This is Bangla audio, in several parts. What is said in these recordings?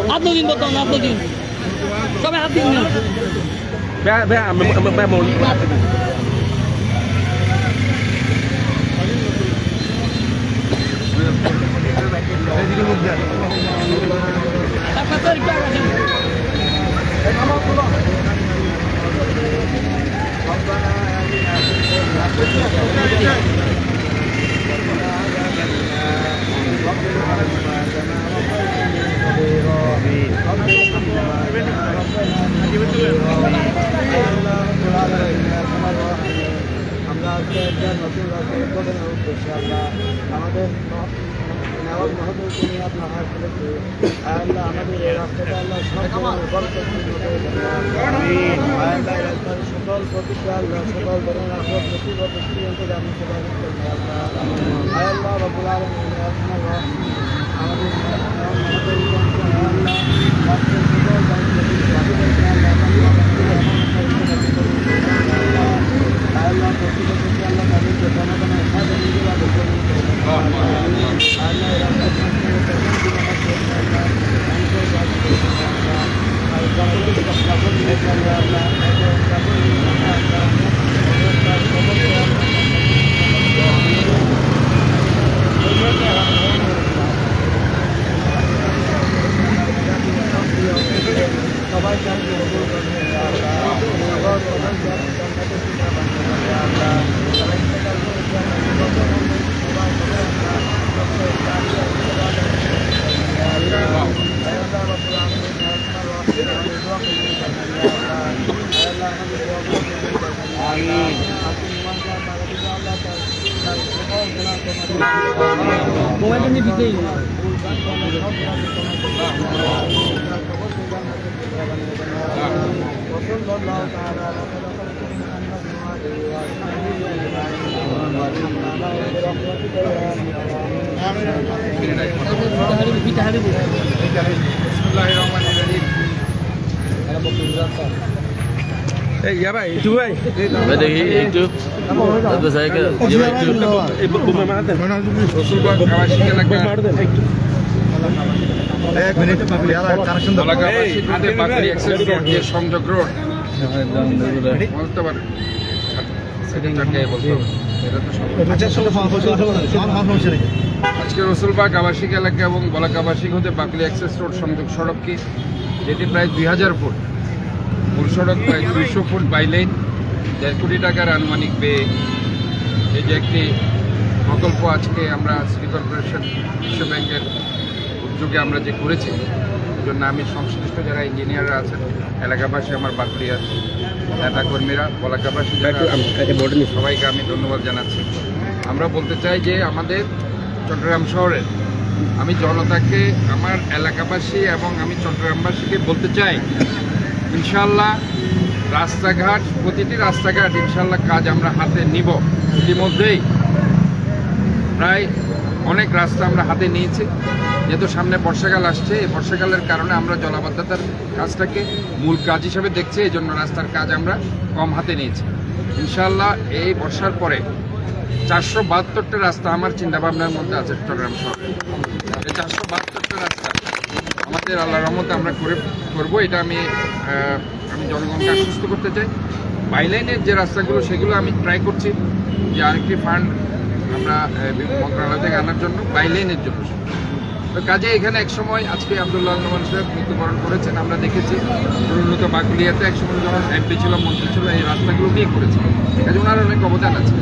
Hato din ba ito? Hato din. Kami hatin niya. Be mo. Dapat sir ka kasi. Mobile में busy ya Pak, itu Pak. Ada itu. Tentu saya ke dia itu. Bumamadan. Rasulullah kawashike lagga. এক মিনিট কানেকশন দাও কাশিতে বাকরি এক্সেস রোড যে সংযোগ রোড বলতে পারে সেটাকে বলতে এটা তো আজকে রসুলবাগ আবাসিক এলাকা এবং বলাকা আবাসিক হতে বাকরি এক্সেস রোড সংযোগ সড়কটি যেটি প্রায় 2000 ফুট মূল সড়ক প্রায় 200 ফুট বাইলেন 1.5 কোটি টাকার আনুমানিক ব্যয়ে এই যে একটি প্রকল্প আজকে আমরা সিটি কর্পোরেশন বিশ্ব ব্যাংকের উদ্যোগে আমরা যে করেছি এই জন্য আমি সংশ্লিষ্ট যারা ইঞ্জিনিয়াররা আছেন এলাকাবাসী আমার বাকলিয়ার নেতাকর্মীরা বলাকাবাসী সবাইকে আমি ধন্যবাদ জানাচ্ছি। আমরা বলতে চাই যে আমাদের চট্টগ্রাম শহরের আমি জনতাকে আমার এলাকাবাসী এবং আমি চট্টগ্রামবাসীকে বলতে চাই ইনশাআল্লাহ রাস্তাঘাট প্রতিটি রাস্তাঘাট ইনশাআল্লাহ কাজ আমরা হাতে নিব। ইতিমধ্যেই প্রায় অনেক রাস্তা আমরা হাতে নিয়েছি, যেহেতু সামনে বর্ষাকাল আসছে এই বর্ষাকালের কারণে আমরা জলাবদ্ধতার কাজটাকে মূল কাজ হিসেবে দেখছি, এই জন্য রাস্তার কাজ আমরা কম হাতে নিয়েছি। ইনশাআল্লাহ এই বর্ষার পরে 472টা রাস্তা আমার চিন্তাভাবনার মধ্যে আছে চট্টগ্রাম শহরে। এই 472টা রাস্তা আমাদের আল্লাহর রহমতে আমরা করবো, এটা আমি জনগণকে আশ্বস্ত করতে চাই। বাইলাইনের যে রাস্তাগুলো সেগুলো আমি ট্রাই করছি যে আরেকটি ফান্ড আমরা মন্ত্রণালয় থেকে আনার জন্য বাইলাইনের জন্য। তো কাজে এখানে একসময় আজকে আব্দুল্লাহ নোমান সাহেব মৃত্যুবরণ করেছেন, আমরা দেখেছি উন্নত বাকলিয়াতে একসময় যখন এমপি ছিল মন্ত্রী ছিল এই রাস্তাগুলো নিয়ে করেছে, কাজে ওনার অনেক অবদান আছে।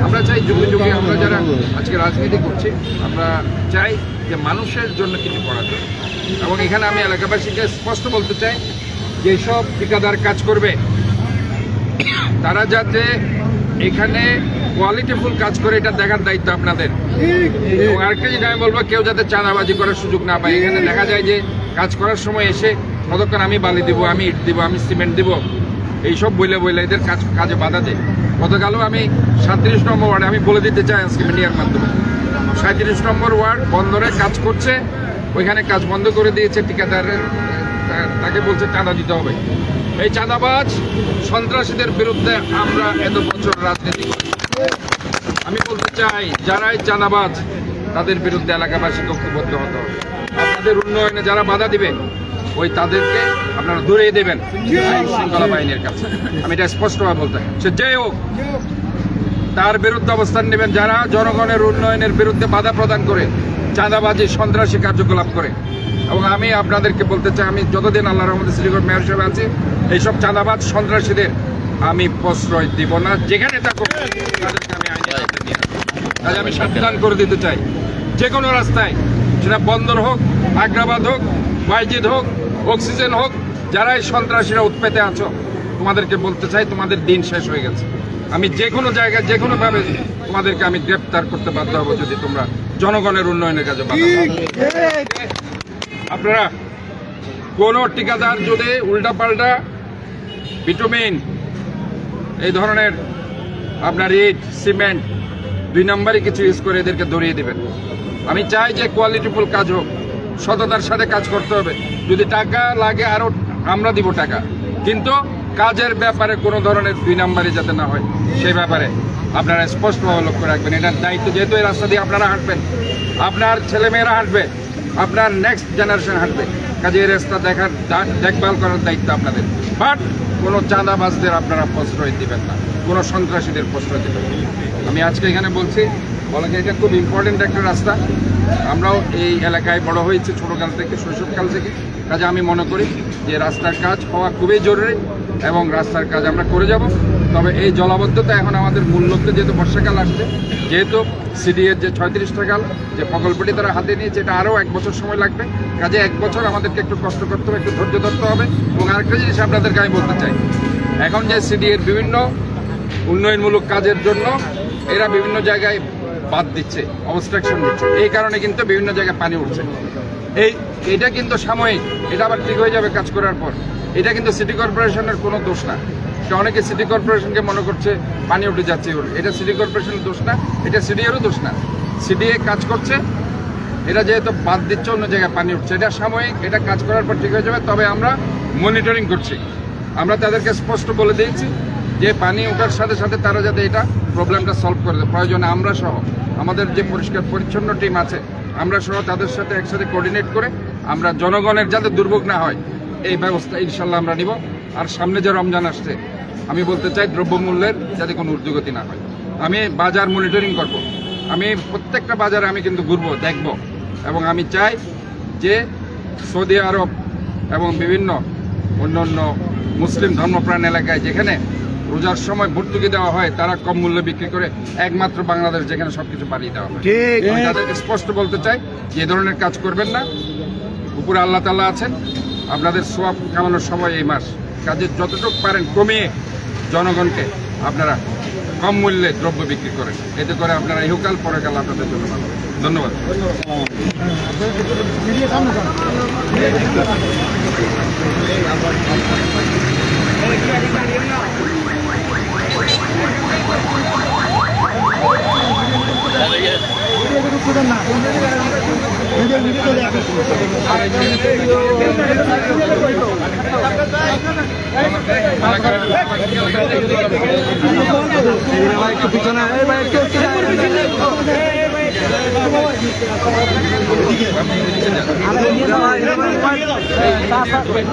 আমরা চাই যুগে যুগে আমরা যারা আজকে রাজনীতি করছি আমরা চাই যে মানুষের জন্য কিছু করা যায়, এবং এখানে আমি এলাকাবাসীকে স্পষ্ট বলতে চাই যে সব ঠিকাদার কাজ করবে তারা যাতে এখানে কোয়ালিটিফুল কাজ করে এটা দেখার দায়িত্ব আপনাদের। এবং আরেকটা জিনিস আমি বলবো, কেউ যাতে চাঁদাবাজি করার সুযোগ না পায়। এখানে দেখা যায় যে কাজ করার সময় এসে কতক্ষণ আমি বালি দিব, আমি ইট দিব, আমি সিমেন্ট দিব, এইসব বইলে এদের কাজে বাধা দেয়। গতকালও আমি 37 নম্বর ওয়ার্ডে, আমি বলে দিতে চাই আজকে মিডিয়ার মাধ্যমে, 37 নম্বর ওয়ার্ড বন্দরে কাজ করছে, ওইখানে কাজ বন্ধ করে দিয়েছে ঠিকাদারের, তাকে বলছে চাঁদা দিতে হবে। এই চাঁদাবাজ সন্ত্রাসীদের বিরুদ্ধে আমরা এত বছর রাজনীতি করি। আমি বলতে চাই, যারাই চাঁদাবাজ তাদের বিরুদ্ধে এলাকাবাসীকে ঐক্যবদ্ধ হতে হবে। আপনাদের উন্নয়নে যারা বাধা দিবে ওই তাদেরকে আপনারা দূরে দেবেন আইন শৃঙ্খলা বাহিনীর কাছে। আমি এটা স্পষ্টভাবে বলতে, সে যে হোক তার বিরুদ্ধে অবস্থান নেবেন যারা জনগণের উন্নয়নের বিরুদ্ধে বাধা প্রদান করে, চাঁদাবাজি সন্ত্রাসী কার্যকলাপ করে। এবং আমি আপনাদেরকে বলতে চাই, আমি যতদিন আল্লাহর রহমতে শ্রীগড় মেয়র হিসেবে আছি, এইসব চাঁদাবাজ সন্ত্রাসীদের আমি প্রশ্রয় দিব না, যেখানে থাকুক তাদেরকে আমি আইনের হাতে নিয়ে আসবো। তাই আমি সাবধান করে দিতে চাই, যে কোনো রাস্তায়, সেটা বন্দর হোক, আগ্রাবাদ হোক, বাইজিদ হোক, অক্সিজেন হোক, যারা এই সন্ত্রাসীরা উৎপেতে আছো, তোমাদেরকে বলতে চাই তোমাদের দিন শেষ হয়ে গেছে। আমি যে কোনো জায়গায় যে কোনোভাবে তোমাদেরকে আমি গ্রেপ্তার করতে বাধ্য হবো যদি তোমরা জনগণের উন্নয়নের কাজে বাধা দাও। আপনারা কোনো ঠিকাদার যদি উল্টাপাল্টা বিটুমিন এই ধরনের আপনার ইট সিমেন্ট 2 নম্বরই কিছু ইউজ করে এদেরকে ধরিয়ে দেবেন। আমি চাই যে কোয়ালিটিফুল কাজ হোক, সততার সাথে কাজ করতে হবে। যদি টাকা লাগে আরো আমরা দিব টাকা, কিন্তু কাজের ব্যাপারে কোনো ধরনের 2 নম্বরই যাতে না হয় সেই ব্যাপারে আপনারা স্পষ্টভাবে লক্ষ্য রাখবেন। এটার দায়িত্ব, যেহেতু এই রাস্তা দিয়ে আপনারা হাঁটবেন, আপনার ছেলেমেয়েরা হাঁটবে, আপনার নেক্সট জেনারেশন হাঁটবে, কাজে এই রাস্তা দেখভাল করার দায়িত্ব আপনাদের। বাট কোনো চাঁদাবাজদের আপনারা প্রশ্রয় দিবেন না, কোনো সন্ত্রাসীদের প্রশ্রয় দিবেন না। আমি আজকে এখানে বলছি, বলে এটা খুব ইম্পর্টেন্ট একটা রাস্তা। আমরাও এই এলাকায় বড় হয়েছি ছোটকাল থেকে, শৈশবকাল থেকে। কাজে আমি মনে করি যে রাস্তার কাজ হওয়া খুবই জরুরি এবং রাস্তার কাজ আমরা করে যাব। তবে এই জলাবদ্ধতা এখন আমাদের মূল লক্ষ্যে, যেহেতু বর্ষাকাল আসছে, যেহেতু সিডিএর যে 36 টাকা যে প্রকল্পটি তারা হাতে নিয়েছে, এটা আরও 1 বছর সময় লাগবে। কাজে 1 বছর আমাদেরকে একটু কষ্ট করতে হবে, একটু ধৈর্য ধরতে হবে। এবং আরেকটা জিনিস আপনাদেরকে আমি বলতে চাই, এখন যে সিডিএর বিভিন্ন উন্নয়নমূলক কাজের জন্য এরা বিভিন্ন জায়গায় বাদ দিচ্ছে, অবস্ট্রাকশন দিচ্ছে, এই কারণে কিন্তু বিভিন্ন জায়গায় পানি উঠছে। এইটা কিন্তু সাময়িক, এটা আবার ঠিক হয়ে যাবে কাজ করার পর। এটা কিন্তু সিটি কর্পোরেশনের কোনো দোষ না। অনেকে সিটি কর্পোরেশনকে মনে করছে পানি উঠে যাচ্ছে, এটা সিটি কর্পোরেশনের দোষ না, এটা সিডিএরও দোষ না। সিডিএ কাজ করছে, এটা যেহেতু বাদ দিচ্ছে অন্য জায়গায় পানি উঠছে, এটা সাময়িক, এটা কাজ করার পর ঠিক হয়ে যাবে। তবে আমরা মনিটরিং করছি, আমরা তাদেরকে স্পষ্ট বলে দিয়েছি যে পানি ওঠার সাথে সাথে তারা যাতে এটা প্রবলেমটা সলভ করে দেয়। প্রয়োজনে আমরা সহ আমাদের যে পরিষ্কার পরিচ্ছন্ন টিম আছে, আমরা সহ তাদের সাথে একসাথে কোঅর্ডিনেট করে আমরা জনগণের যাতে দুর্ভোগ না হয় এই ব্যবস্থা ইনশাল্লাহ আমরা নিব। আর সামনে যে রমজান আসছে, আমি বলতে চাই দ্রব্যমূল্যের যাতে কোনো ঊর্ধ্বগতি না হয়। আমি বাজার মনিটরিং করব, আমি প্রত্যেকটা বাজারে আমি কিন্তু ঘুরবো, দেখব। এবং আমি চাই যে সৌদি আরব এবং বিভিন্ন অন্যান্য মুসলিম ধর্মপ্রাণ এলাকায় যেখানে রোজার সময় ভর্তুকি দেওয়া হয়, তারা কম মূল্যে বিক্রি করে, একমাত্র বাংলাদেশ যেখানে সবকিছু বাড়িয়ে দেওয়া হয়। আমি তাদেরকে স্পষ্ট বলতে চাই যে এ ধরনের কাজ করবেন না। উপরে আল্লাহ তাআলা আছেন, আপনাদের সোয়াব কামানোর সময় এই মাস, কাজে যতটুকু পারেন কমিয়ে জনগণকে আপনারা কম মূল্যে দ্রব্য বিক্রি করেন, এতে করে আপনারা ইহকাল পরকাল আপনাদের জন্য ভালো হবে। ধন্যবাদ।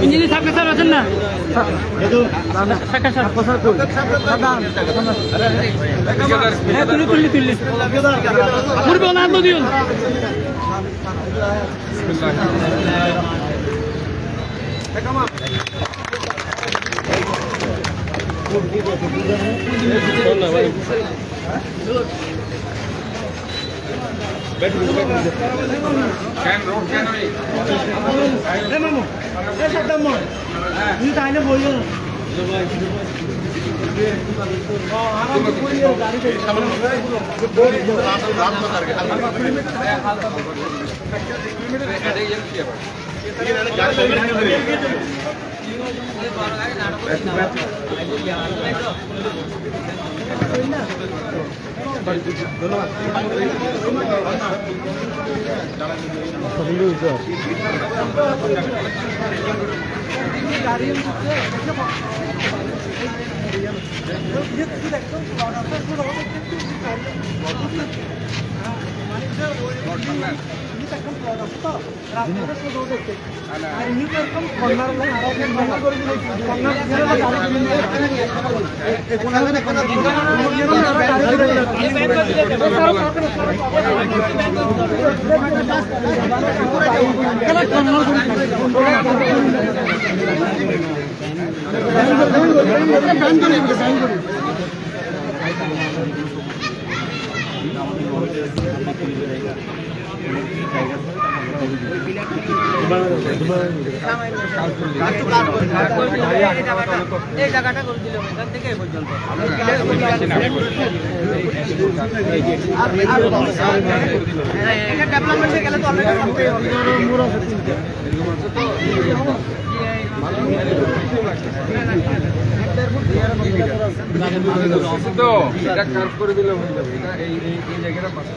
ইঞ্জিনিয়ার সাহেব স্যার আছেন না? তুলি মুরবি না আলো দিও। Ini tanya boyo. এই জায়গাটা করে দিল এখান থেকে এই পর্যন্ত এটা ডেভেলপমেন্টে গেলে তো তো এটা কাজ করে দিলে হয়ে যাবে। এটা এই জায়গাটা পাস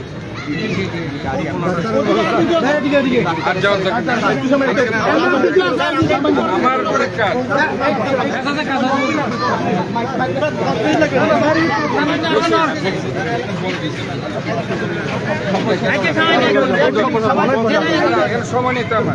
আর যাওয়ার দরকার আমার পরে কাজ সময় নিতে আমার